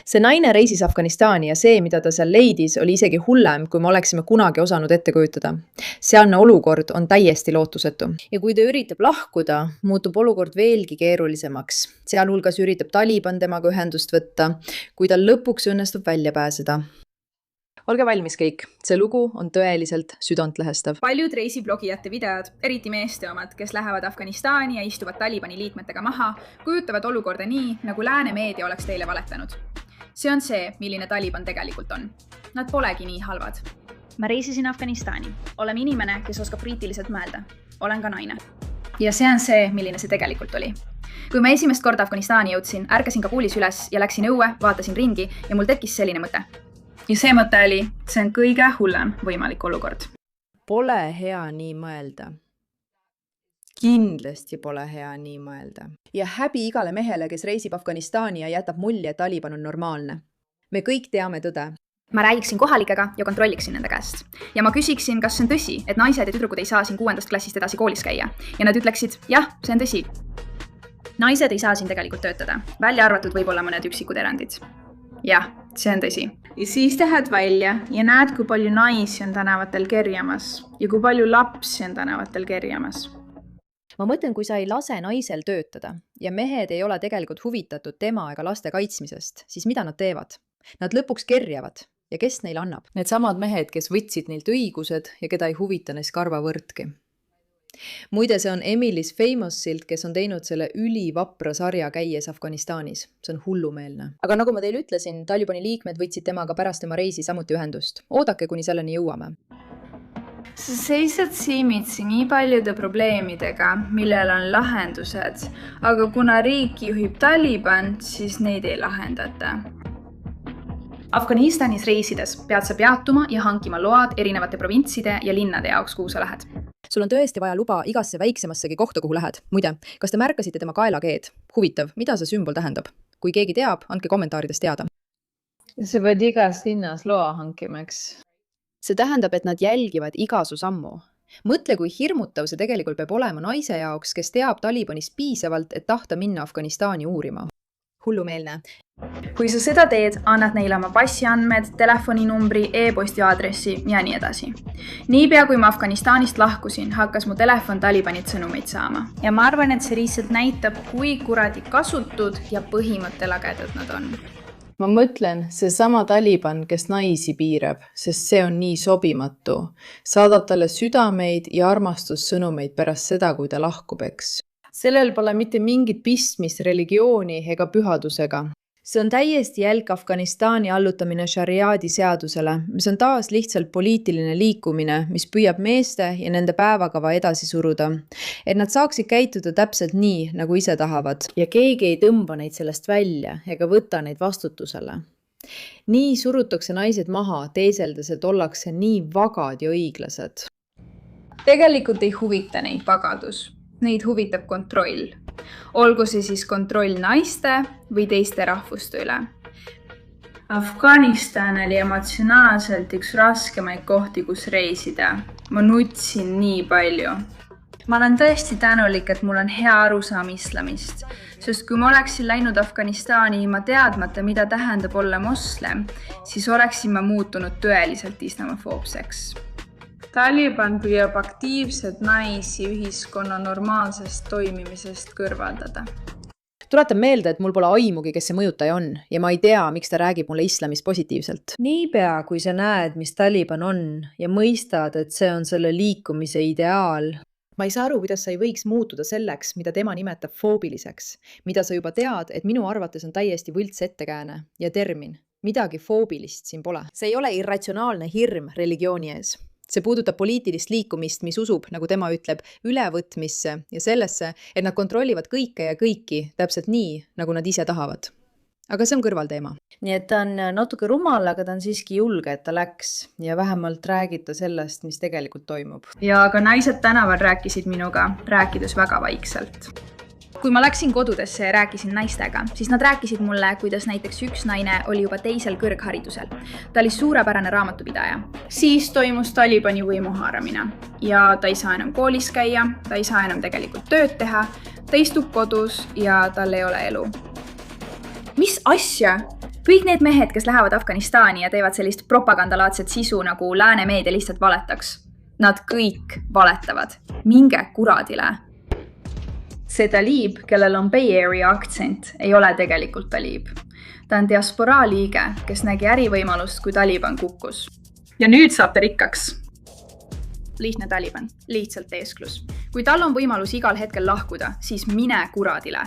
See naine reisis Afganistani ja see, mida ta seal leidis, oli isegi hullem, kui me oleksime kunagi osanud ette kujutada. Sealne olukord on täiesti lootusetu. Ja kui ta üritab lahkuda, muutub olukord veelgi keerulisemaks. Sealhulgas üritab Taliban temaga ühendust võtta, kui tal lõpuks õnnestub välja pääseda. Olge valmis kõik, see lugu on tõeliselt südantlõhestav. Paljud reisiblogijate videod, eriti meeste omad, kes lähevad Afganistani ja istuvad Talibani liikmetega maha, kujutavad olukorda nii, nagu lääne meedia oleks teile valetanud. See on see, milline Taliban tegelikult on. Nad polegi nii halvad. Ma reisisin Afganistani. Oleme inimene, kes oskab kriitiliselt mõelda. Olen ka naine. Ja see on see, milline see tegelikult oli. Kui ma esimest korda Afganistani jõudsin, ärkasin Kabulis üles ja läksin õue, vaatasin ringi ja mul tekkis selline mõte. Ja see mõte oli, see on kõige hullem võimalik olukord. Pole hea nii mõelda. Kindlasti pole hea nii mõelda. Ja häbi igale mehele, kes reisib Afganistani ja jätab mulje, et Taliban on normaalne. Me kõik teame tõde. Ma räägiksin kohalikega ja kontrolliksin nende käest. Ja ma küsiksin, kas see on tõsi, et naised ja tüdrukud ei saa siin 6. klassist edasi koolis käia. Ja nad ütleksid, jah, see on tõsi. Naised ei saa siin tegelikult töötada. Välja arvatud võib-olla mõned üksikud erandid. Jah, see on tõsi. Ja siis lähed välja ja näed, kui palju naisi on tänavatel kerjamas ja kui palju lapsi on tänavatel kerjamas. Ma mõtlen, kui sa ei lase naisel töötada ja mehed ei ole tegelikult huvitatud tema ega laste kaitsmisest, siis mida nad teevad? Nad lõpuks kerjavad ja kes neil annab? Need samad mehed, kes võtsid neilt õigused ja keda ei huvita neist karvavõrdki. Muide, see on Emily's Famousilt, kes on teinud selle ülivapra sarja käies Afganistanis. See on hullumeelne. Aga nagu ma teile ütlesin, Talibani liikmed võtsid temaga pärast tema reisi samuti ühendust. Oodake, kuni selleni jõuame. Sa seisad silmitsi nii paljude probleemidega, millel on lahendused, aga kuna riiki juhib Taliban, siis neid ei lahendata. Afganistanis reisides pead sa peatuma ja hankima load erinevate provintside ja linnade jaoks, kuhu sa lähed. Sul on tõesti vaja luba igasse väiksemassegi kohta, kuhu lähed. Muide, kas te märkasite tema kaelakeed? Huvitav, mida see sümbol tähendab? Kui keegi teab, andke kommentaarides teada. See pead igas linnas loa hankimaks. See tähendab, et nad jälgivad iga su sammu. Mõtle, kui hirmutav see tegelikult peab olema naise jaoks, kes teab Talibanist piisavalt, et tahta minna Afganistani uurima. Hullumeelne. Kui sa seda teed, annad neile oma passiandmed, telefoninumbri, e-posti aadressi ja nii edasi. Niipea kui ma Afganistanist lahkusin, hakkas mu telefon Talibanit sõnumeid saama. Ja ma arvan, et see lihtsalt näitab, kui kuradi kasutud ja põhimõttelagedad nad on. Ma mõtlen, see sama Taliban, kes naisi piirab, sest see on nii sobimatu. Saadab talle südameid ja armastussõnumeid pärast seda, kui ta lahkub, eks. Sellel pole mitte mingit pistmist religiooni ega pühadusega. See on täiesti jälg Afganistani allutamine šariaadi seadusele, mis on taas lihtsalt poliitiline liikumine, mis püüab meeste ja nende päevakava edasi suruda, et nad saaksid käituda täpselt nii, nagu ise tahavad. Ja keegi ei tõmba neid sellest välja ega võta neid vastutusele. Nii surutakse naised maha, teeseldes, et ollakse nii vagad ja õiglased. Tegelikult ei huvita neid vagadus. Neid huvitab kontroll. Olgu see siis kontroll naiste või teiste rahvuste üle. Afganistan oli emotsionaalselt üks raskemaid kohti, kus reisida. Ma nutsin nii palju. Ma olen tõesti tänulik, et mul on hea arusaam islamist, sest kui ma oleksin läinud Afganistani ilma teadmata, mida tähendab olla moslem, siis oleksin ma muutunud tõeliselt islamofoobseks. Taliban püüab aktiivsed naisi ühiskonna normaalsest toimimisest kõrvaldada. Tuletan meelde, et mul pole aimugi, kes see mõjutaja on ja ma ei tea, miks ta räägib mulle islamist positiivselt. Niipea, kui sa näed, mis Taliban on ja mõistad, et see on selle liikumise ideaal. Ma ei saa aru, kuidas sa ei võiks muutuda selleks, mida tema nimetab foobiliseks, mida sa juba tead, et minu arvates on täiesti võlts ettekääne ja termin. Midagi foobilist siin pole. See ei ole irratsionaalne hirm religiooni ees. See puudutab poliitilist liikumist, mis usub, nagu tema ütleb, ülevõtmisse ja sellesse, et nad kontrollivad kõike ja kõiki täpselt nii, nagu nad ise tahavad. Aga see on kõrvalteema. Nii et ta on natuke rumal, aga ta on siiski julge, et ta läks ja vähemalt räägib ta sellest, mis tegelikult toimub. Ja aga naised tänaval rääkisid minuga, rääkides väga vaikselt. Kui ma läksin kodudesse ja rääkisin naistega, siis nad rääkisid mulle, kuidas näiteks üks naine oli juba teisel kõrgharidusel. Ta oli suurepärane raamatupidaja. Siis toimus Talibani võimu haaramine ja ta ei saa enam koolis käia, ta ei saa enam tegelikult tööd teha, ta istub kodus ja tal ei ole elu. Mis asja? kõik need mehed, kes lähevad Afganistani ja teevad sellist propagandalaadset sisu, nagu lääne meedia lihtsalt valetaks. Nad kõik valetavad. Minge kuradile. See Talib, kellel on Bay Area aktsent, ei ole tegelikult Talib. Ta on diasporaa liige, kes nägi ärivõimalust, kui Taliban kukkus. Ja nüüd saab ta rikkaks. Lihtne Taliban, lihtsalt teesklus. Kui tal on võimalus igal hetkel lahkuda, siis mine kuradile.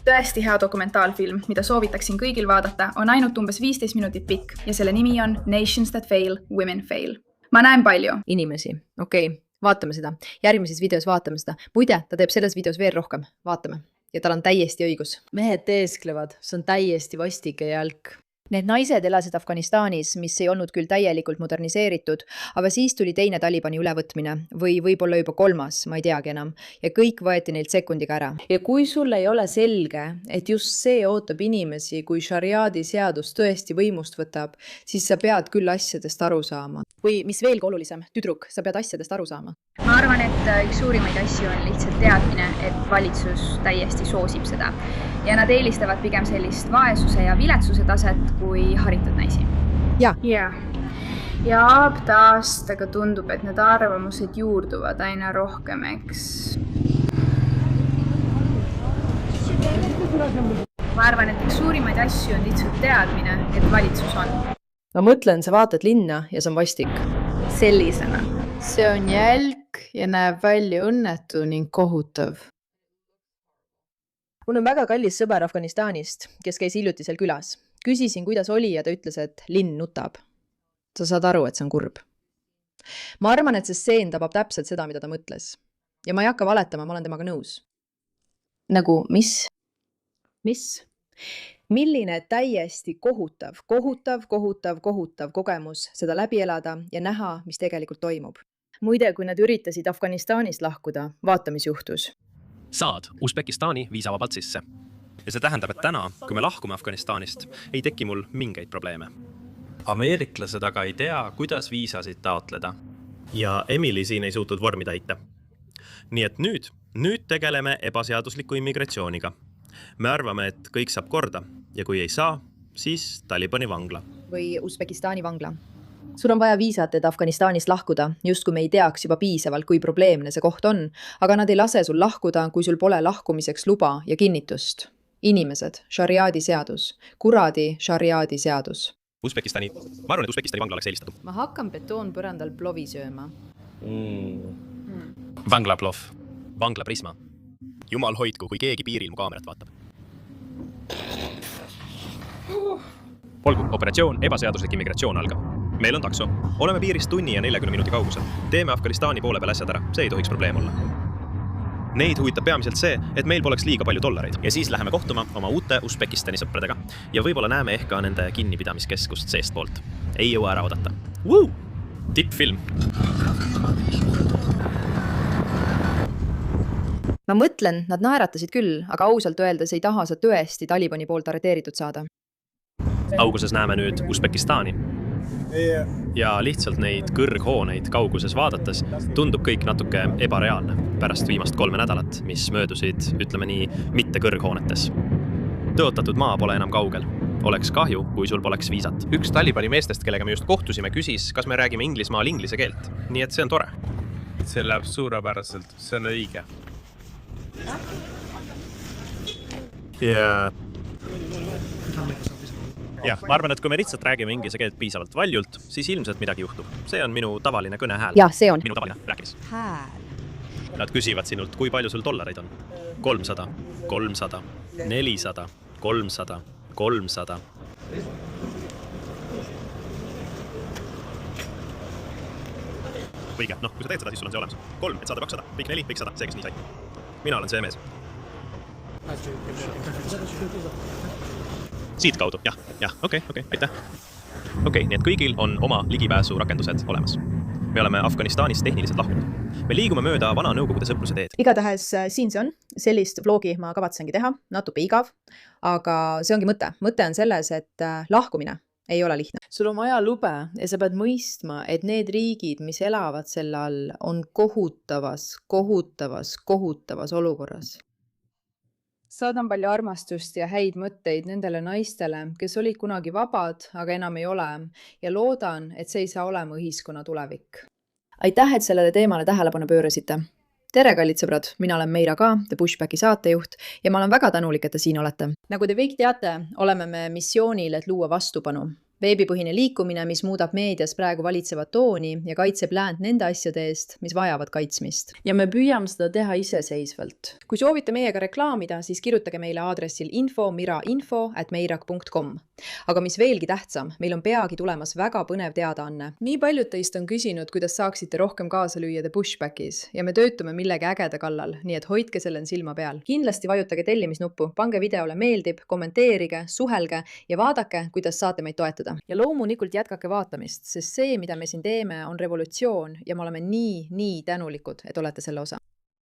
Tõesti hea dokumentaalfilm, mida soovitaksin kõigil vaadata, on ainult umbes 15 minutit pikk ja selle nimi on Nations That Fail, Women Fail. Ma näen palju. Inimesi, okei, vaatame seda. Järgmises videos vaatame seda. Muide, ta teeb selles videos veel rohkem. Vaatame. Ja tal on täiesti õigus. Mehed teesklevad, see on täiesti vastike jälk. Need naised elasid Afganistanis, mis ei olnud küll täielikult moderniseeritud, aga siis tuli teine Talibani ülevõtmine või võib-olla juba 3, ma ei teagi enam, ja kõik võeti neilt sekundiga ära. Ja kui sul ei ole selge, et just see ootab inimesi, kui šariaadi seadus tõesti võimust võtab, siis sa pead küll asjadest aru saama. Või mis veelgi olulisem, tüdruk, sa pead asjadest aru saama. Ma arvan, et üks suurimaid asju on lihtsalt teadmine, et valitsus täiesti soosib seda. Ja nad eelistavad pigem sellist vaesuse ja viletsuse taset kui haritud naisi. Ja. Ja aastaga tundub, et need arvamused juurduvad aina rohkem, eks. Ma arvan, et üks suurimaid asju on lihtsalt teadmine, et valitsus on. Ma mõtlen, sa vaatad linna ja see on vastik. Sellisena. See on jälk ja näeb välja õnnetu ning kohutav. Mul on väga kallis sõber Afganistanist, kes käis hiljuti seal külas. Küsisin, kuidas oli ja ta ütles, et linn nutab. Sa saad aru, et see on kurb. Ma arvan, et see stseen tabab täpselt seda, mida ta mõtles. Ja ma ei hakka valetama, ma olen temaga nõus. Nagu, mis? Mis? Milline täiesti kohutav kogemus seda läbi elada ja näha, mis tegelikult toimub. Muide, kui nad üritasid Afganistanist lahkuda, vaata, mis juhtus. Saad Usbekistani viisavabalt sisse. Ja see tähendab, et täna, kui me lahkume Afganistanist, ei teki mul mingeid probleeme. Ameeriklased aga ei tea, kuidas viisasid taotleda. Ja Emily siin ei suutnud vormi täita. Nii et nüüd tegeleme ebaseadusliku immigratsiooniga. Me arvame, et kõik saab korda ja kui ei saa, siis Talibani vangla. Või Usbekistani vangla. Sul on vaja viisat, et Afganistanist lahkuda, just kui me ei teaks juba piisavalt, kui probleemne see koht on, aga nad ei lase sul lahkuda, kui sul pole lahkumiseks luba ja kinnitust. Inimesed, šariaadi seadus, kuradi šariaadi seadus. Ma arvan, et Usbekistani vangla oleks eelistatud. Ma hakkan betoonpõrandal plovi sööma. Vanglaplov. Vangla Prisma. Jumal hoidku, kui keegi piiril mu kaamerat vaatab. Olgu, operatsioon ebaseaduslik immigratsioon algab. Meil on takso. Oleme piirist tunni ja 40 minuti kaugusel. Teeme Afganistani poole peal asjad ära. See ei tohiks probleem olla. Neid huvitab peamiselt see, et meil poleks liiga palju dollareid. Ja siis läheme kohtuma oma uute Usbekistani sõpradega. Ja võib-olla näeme ehk ka nende kinnipidamiskeskust seest poolt. Ei jõua ära oodata. Tippfilm. Ma mõtlen, nad naeratasid küll, aga ausalt öeldes ei taha sa tõesti Talibani poolt arreteeritud saada. Auguses näeme nüüd Usbekistani. Ja lihtsalt neid kõrghooneid kauguses vaadates tundub kõik natuke ebareaalne pärast viimast 3 nädalat, mis möödusid, ütleme nii, mitte kõrghoonetes. Tõotatud maa pole enam kaugel. Oleks kahju, kui sul poleks viisat. Üks Talibani meestest, kellega me just kohtusime, küsis, kas me räägime Inglismaal inglise keelt. Nii et see on tore. See läheb suurepäraselt, see on õige. Ja, ma arvan, et kui me lihtsalt räägime inglise keelt piisavalt valjult, siis ilmselt midagi juhtub. See on minu tavaline kõnehääl. Ja, see on. Minu tavaline rääkimis. Hääl. Nad küsivad sinult, kui palju sul dollareid on. 300, 300, 400, 300, 300. Õige, kui sa teed seda, siis sul on see olemas. 3, et saada 200, kõik 4, kõik 100, see, kes nii sai. Mina olen see mees. Siit kaudu, jah, okei, aitäh. Okei, nii et kõigil on oma ligipääsu rakendused olemas. Me oleme Afganistanist tehniliselt lahkunud. Me liigume mööda vana nõukogude sõpruse teed. Igatahes siin see on. Sellist vlogi ma kavatsengi teha, natuke igav, aga see ongi mõte. Mõte on selles, et lahkumine ei ole lihtne. Sul on vaja lube ja sa pead mõistma, et need riigid, mis elavad selle all, on kohutavas olukorras. Saadan palju armastust ja häid mõtteid nendele naistele, kes olid kunagi vabad, aga enam ei ole ja loodan, et see ei saa olema ühiskonna tulevik. Aitäh, et sellele teemale tähelepanu pöörasite. Tere, kallid sõbrad, mina olen Meira Ka, The Pushbacki saatejuht ja ma olen väga tänulik, et te siin olete. Nagu te kõik teate, oleme me missioonil, et luua vastupanu. Veebipõhine liikumine, mis muudab meedias praegu valitsevat tooni ja kaitseb läänt nende asjade eest, mis vajavad kaitsmist. Ja me püüame seda teha iseseisvalt. Kui soovite meiega reklaamida, siis kirjutage meile aadressil info@meirak.com. Aga mis veelgi tähtsam, meil on peagi tulemas väga põnev teadaanne. Nii paljud teist on küsinud, kuidas saaksite rohkem kaasa lüüa The Pushbackis ja me töötame millegi ägeda kallal, nii et hoidke sellel silma peal. Kindlasti vajutage tellimisnuppu, pange videole meeldib, kommenteerige, suhelge ja vaadake, kuidas saate meid toetada. Ja loomulikult jätkake vaatamist, sest see, mida me siin teeme, on revolutsioon ja me oleme nii tänulikud, et olete selle osa.